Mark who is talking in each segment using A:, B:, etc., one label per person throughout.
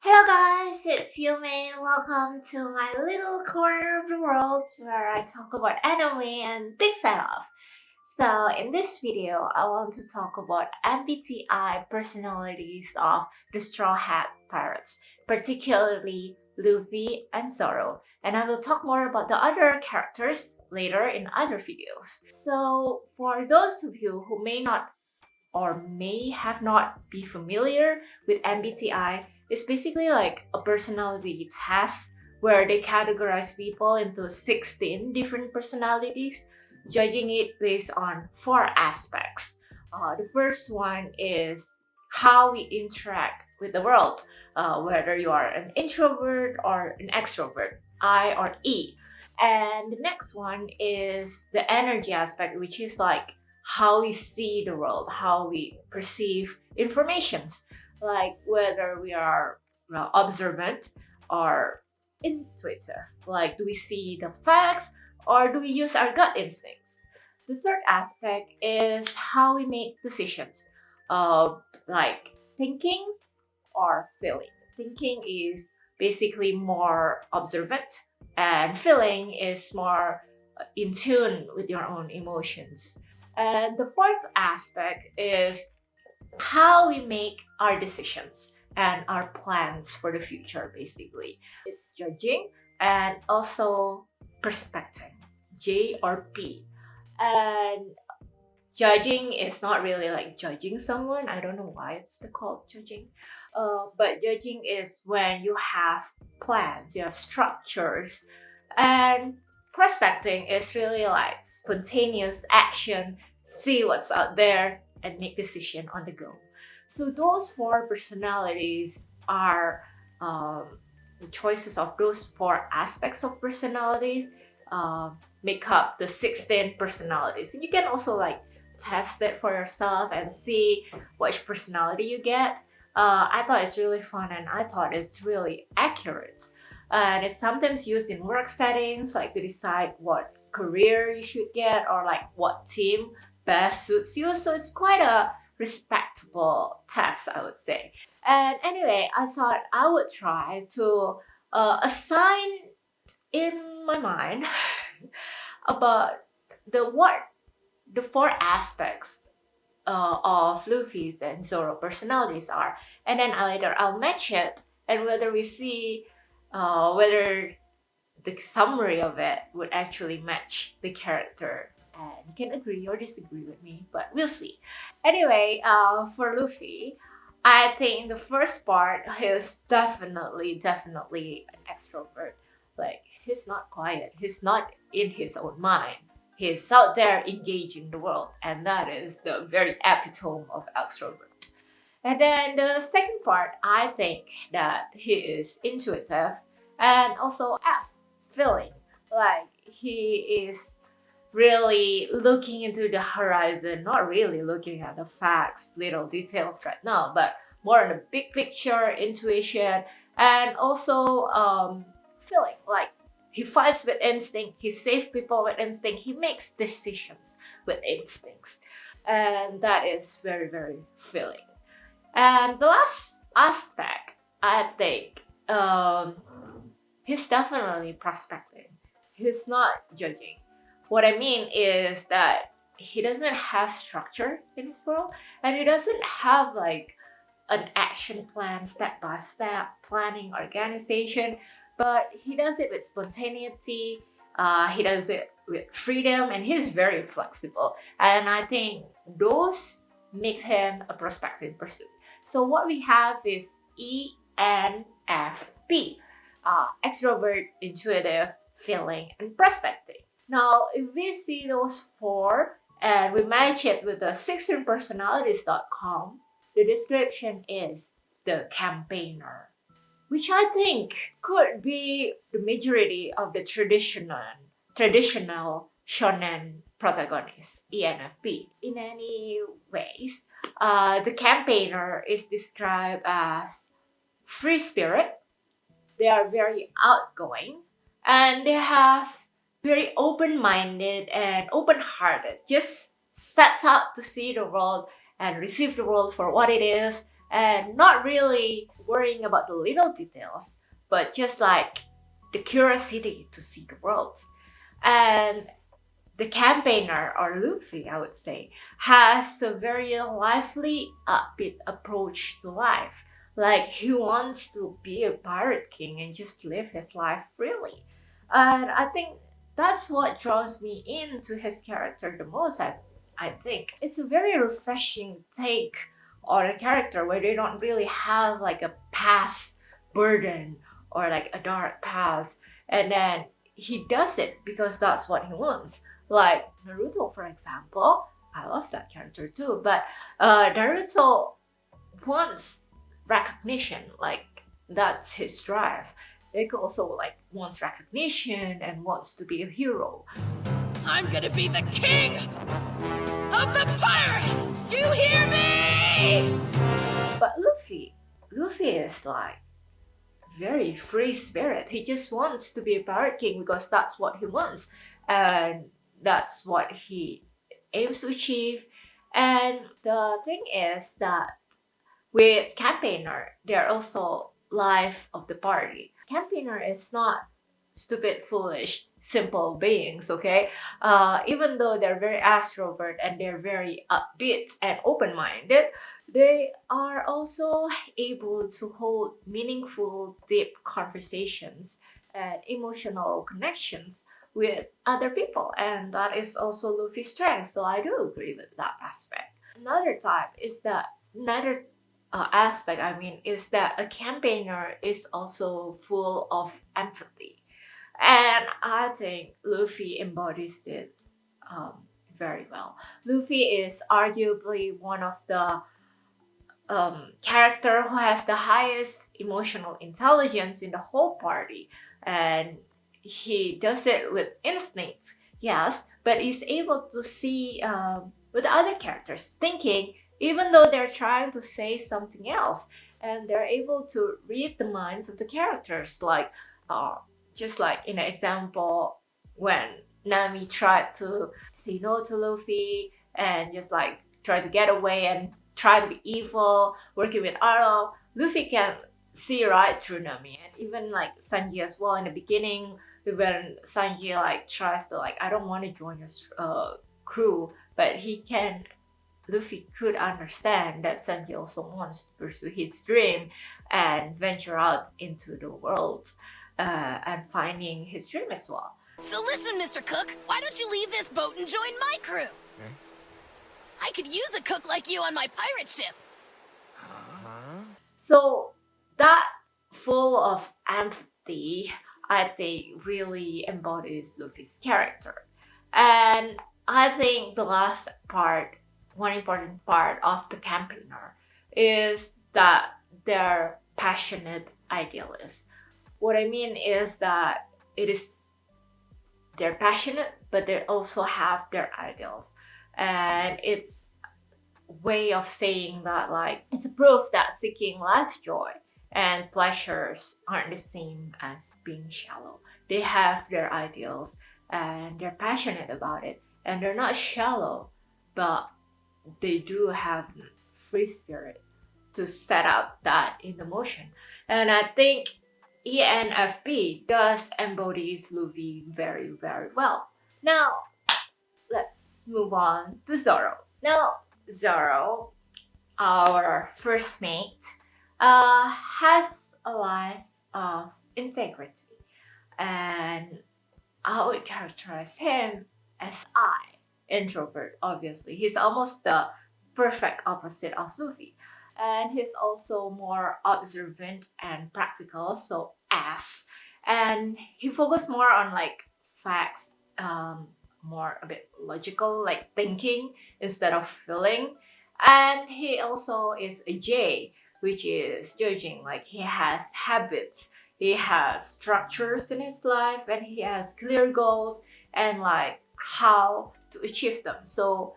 A: Hello guys, it's Yume. Welcome to my little corner of the world where I talk about anime and things I love. So in this video, I want to talk about MBTI personalities of the Straw Hat Pirates, particularly Luffy and Zoro. And I will talk more about the other characters later in other videos. So for those of you who may not or may have not be familiar with MBTI, it's basically like a personality test where they categorize people into 16 different personalities, judging it based on four aspects. The first one is how we interact with the world, whether you are an introvert or an extrovert, I or E. And the next one is the energy aspect, which is like how we see the world, how we perceive informations, like whether we are observant or intuitive. Like, do we see the facts or do we use our gut instincts? The third aspect is how we make decisions, like thinking or feeling. Thinking is basically more observant, and feeling is more in tune with your own emotions. And the fourth aspect is how we make our decisions and our plans for the future, basically. It's judging and also perspecting, J or P. And judging is not really like judging someone. I don't know why it's called judging. But judging is when you have plans, you have structures, and prospecting is really like spontaneous action, see what's out there, and make decision on the go. So those four personalities are the choices of those four aspects of personalities make up the 16 personalities. And you can also like test it for yourself and see which personality you get. I thought it's really fun and I thought it's really accurate. And it's sometimes used in work settings, like to decide what career you should get or like what team best suits you. So it's quite a respectable test, I would say. And anyway, I thought I would try to assign in my mind about the four aspects of Luffy's and Zoro personalities are, and then I'll match it, and whether we see whether the summary of it would actually match the character. And you can agree or disagree with me, but we'll see. Anyway, for Luffy, I think the first part is definitely an extrovert. Like, he's not quiet, he's not in his own mind. He's out there engaging the world, and that is the very epitome of extrovert. And then the second part, I think that he is intuitive and also F, feeling. Like he is really looking into the horizon, not really looking at the facts, little details right now, but more on the big picture, intuition, and also feeling. Like he fights with instinct, he saves people with instinct, he makes decisions with instincts. And that is very, very feeling. And the last aspect, I think, he's definitely prospecting. He's not judging. What I mean is that he doesn't have structure in his world, and he doesn't have like an action plan, step by step planning, organization, but he does it with spontaneity. He does it with freedom, and he's very flexible. And I think those make him a prospective person. So what we have is ENFP, extrovert, intuitive, feeling, and prospecting. Now, if we see those four and we match it with the 16personalities.com, the description is the campaigner, which I think could be the majority of the traditional shonen protagonist, ENFP. In any ways, the campaigner is described as free spirit. They are very outgoing and they have very open-minded and open-hearted. Just sets out to see the world and receive the world for what it is and not really worrying about the little details, but just like the curiosity to see the world. And the campaigner, or Luffy, I would say, has a very lively, upbeat approach to life. Like he wants to be a pirate king and just live his life freely. And I think that's what draws me into his character the most. I think it's a very refreshing take on a character where they don't really have like a past burden or like a dark past. And then he does it because that's what he wants. Like Naruto, for example, I love that character too. But Naruto wants recognition, like that's his drive. Iko also like wants recognition and wants to be a hero.
B: I'm gonna be the king of the pirates! You hear me?
A: But Luffy is like very free spirit. He just wants to be a pirate king because that's what he wants. And that's what he aims to achieve. And the thing is that with campaigner, they're also life of the party. Campaigner is not stupid, foolish, simple beings, okay? Even though they're very extrovert and they're very upbeat and open-minded, they are also able to hold meaningful, deep conversations and emotional connections with other people, and that is also Luffy's strength. So I do agree with that aspect. Another aspect, I mean, is that a campaigner is also full of empathy, and I think Luffy embodies it very well. Luffy is arguably one of the character who has the highest emotional intelligence in the whole party, and he does it with instinct, yes, but he's able to see what the other characters thinking, even though they're trying to say something else, and they're able to read the minds of the characters, like just like in an example when Nami tried to say no to Luffy and just like try to get away and try to be evil, working with Arlo. Luffy can see right through Nami, and even like Sanji as well in the beginning when Sanji like tries to like, I don't want to join your crew, but Luffy could understand that Sanji also wants to pursue his dream and venture out into the world and finding his dream as well.
B: So listen, Mr. Cook, why don't you leave this boat and join my crew? I could use a cook like you on my pirate ship.
A: So that full of empathy, I think, really embodies Luffy's character. And I think the last part, one important part of the campaigner, is that they're passionate idealists. What I mean is that they're passionate, but they also have their ideals. And it's way of saying that like it's a proof that seeking life's joy and pleasures aren't the same as being shallow. They have their ideals and they're passionate about it, and they're not shallow, but they do have free spirit to set out that in the motion. And I think ENFP does embodies Luffy very, very well. Now, let's move on to Zoro. Now, Zoro, our first mate, has a life of integrity, and I would characterize him as introvert. Obviously, he's almost the perfect opposite of Luffy, and he's also more observant and practical. So and he focused more on like facts, more a bit logical, like thinking instead of feeling. And he also is a J, which is judging. Like he has habits, he has structures in his life, and he has clear goals and like how to achieve them. So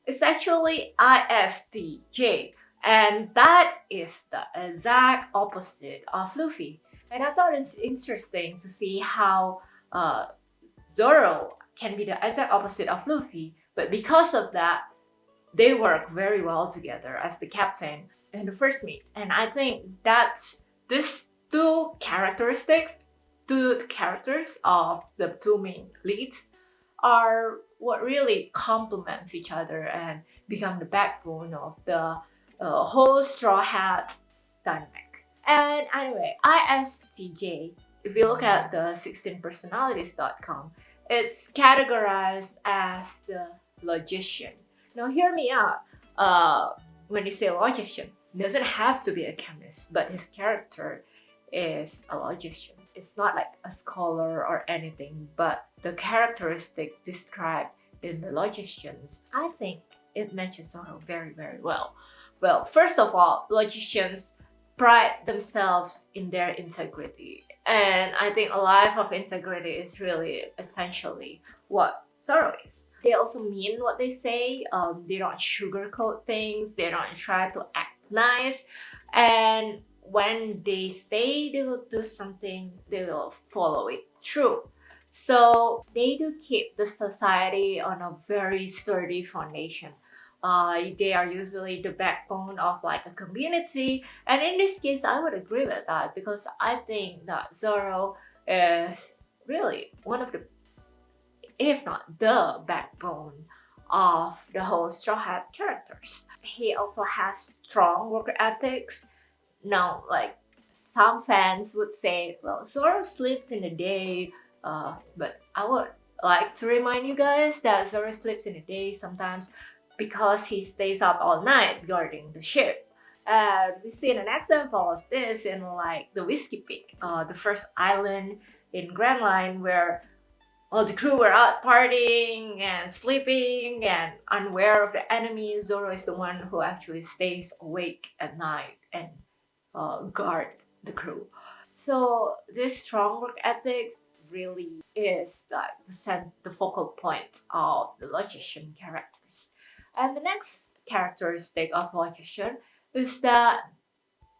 A: it's actually ISTJ, and that is the exact opposite of Luffy. And I thought it's interesting to see how Zoro can be the exact opposite of Luffy, but because of that, they work very well together as the captain. in the first meet. And I think that's these two characteristics, two characters of the two main leads are what really complements each other and become the backbone of the whole Straw Hat dynamic. And anyway, ISTJ, if you look at the 16personalities.com, it's categorized as the logician. Now, hear me out. When you say logician, it doesn't have to be a chemist, but his character is a logician. It's not like a scholar or anything, but the characteristic described in the logicians, I think it mentions Zoro very, very well. Well, first of all, logicians pride themselves in their integrity. And I think a life of integrity is really essentially what Zoro is. They also mean what they say. They don't sugarcoat things. They don't try to act nice. And when they say they will do something, they will follow it through. So they do keep the society on a very sturdy foundation. They are usually the backbone of like a community, and in this case, I would agree with that because I think that Zoro is really one of the, if not the backbone of the whole Straw Hat characters. He also has strong work ethics. Now, like some fans would say, well, Zoro sleeps in the day, but I would like to remind you guys that Zoro sleeps in the day sometimes because he stays up all night guarding the ship. And we see an example of this in like the Whiskey Peak, the first island in Grand Line where all the crew were out partying and sleeping and unaware of the enemy. Zoro is the one who actually stays awake at night and guard the crew. So this strong work ethic really is like the focal point of the logician characters. And the next characteristic of logician is that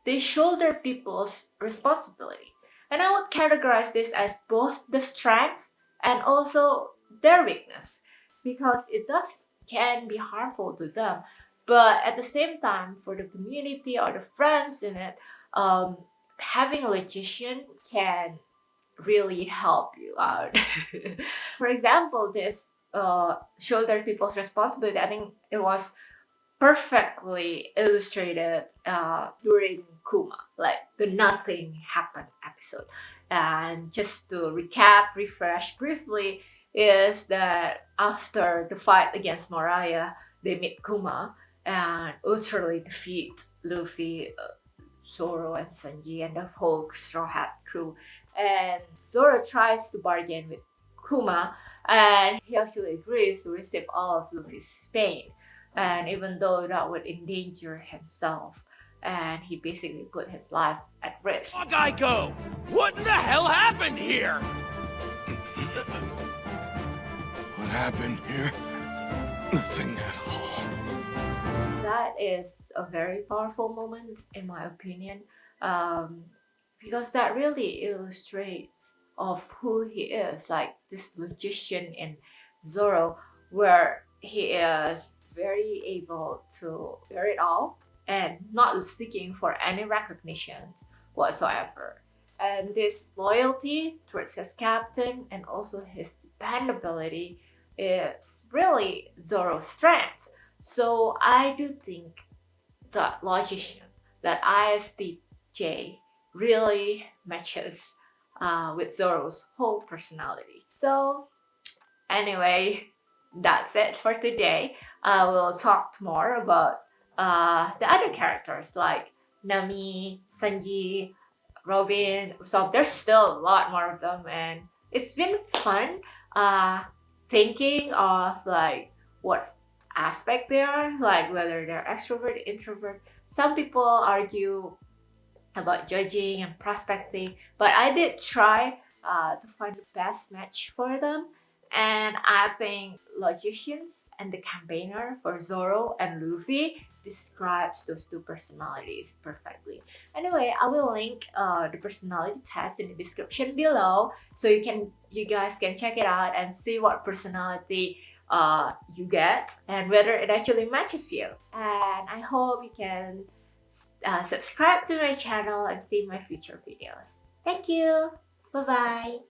A: they shoulder people's responsibility. And I would categorize this as both the strength and also their weakness, because it can be harmful to them. But at the same time, for the community or the friends in it, having a logician can really help you out. For example, this shoulder people's responsibility, I think it was perfectly illustrated during Kuma, like the nothing happened episode. And just to refresh briefly, is that after the fight against Moraya, they meet Kuma and utterly defeat Luffy, Zoro, and Sanji, and the whole Straw Hat crew. And Zoro tries to bargain with Kuma, and he actually agrees to receive all of Luffy's pain. And even though that would endanger himself, and he basically put his life at risk.
C: I go! What in the hell happened here? What happened here? Nothing at all.
A: That is a very powerful moment, in my opinion, because that really illustrates of who he is, like this logician in Zoro, where he is very able to bear it all and not seeking for any recognitions whatsoever. And this loyalty towards his captain and also his dependability is really Zoro's strength. So I do think that logician, that ISTJ, really matches with Zoro's whole personality. So anyway, that's it for today. I will talk more about the other characters like Nami, Sanji, Robin. So there's still a lot more of them, and it's been fun thinking of like what aspect they are, like whether they're extrovert, introvert. Some people argue about judging and prospecting, but I did try to find the best match for them. And I think logicians and the campaigner for Zoro and Luffy describes those two personalities perfectly. Anyway, I will link the personality test in the description below, so you guys can check it out and see what personality you get and whether it actually matches you. And I hope you can subscribe to my channel and see my future videos. Thank you. Bye-bye.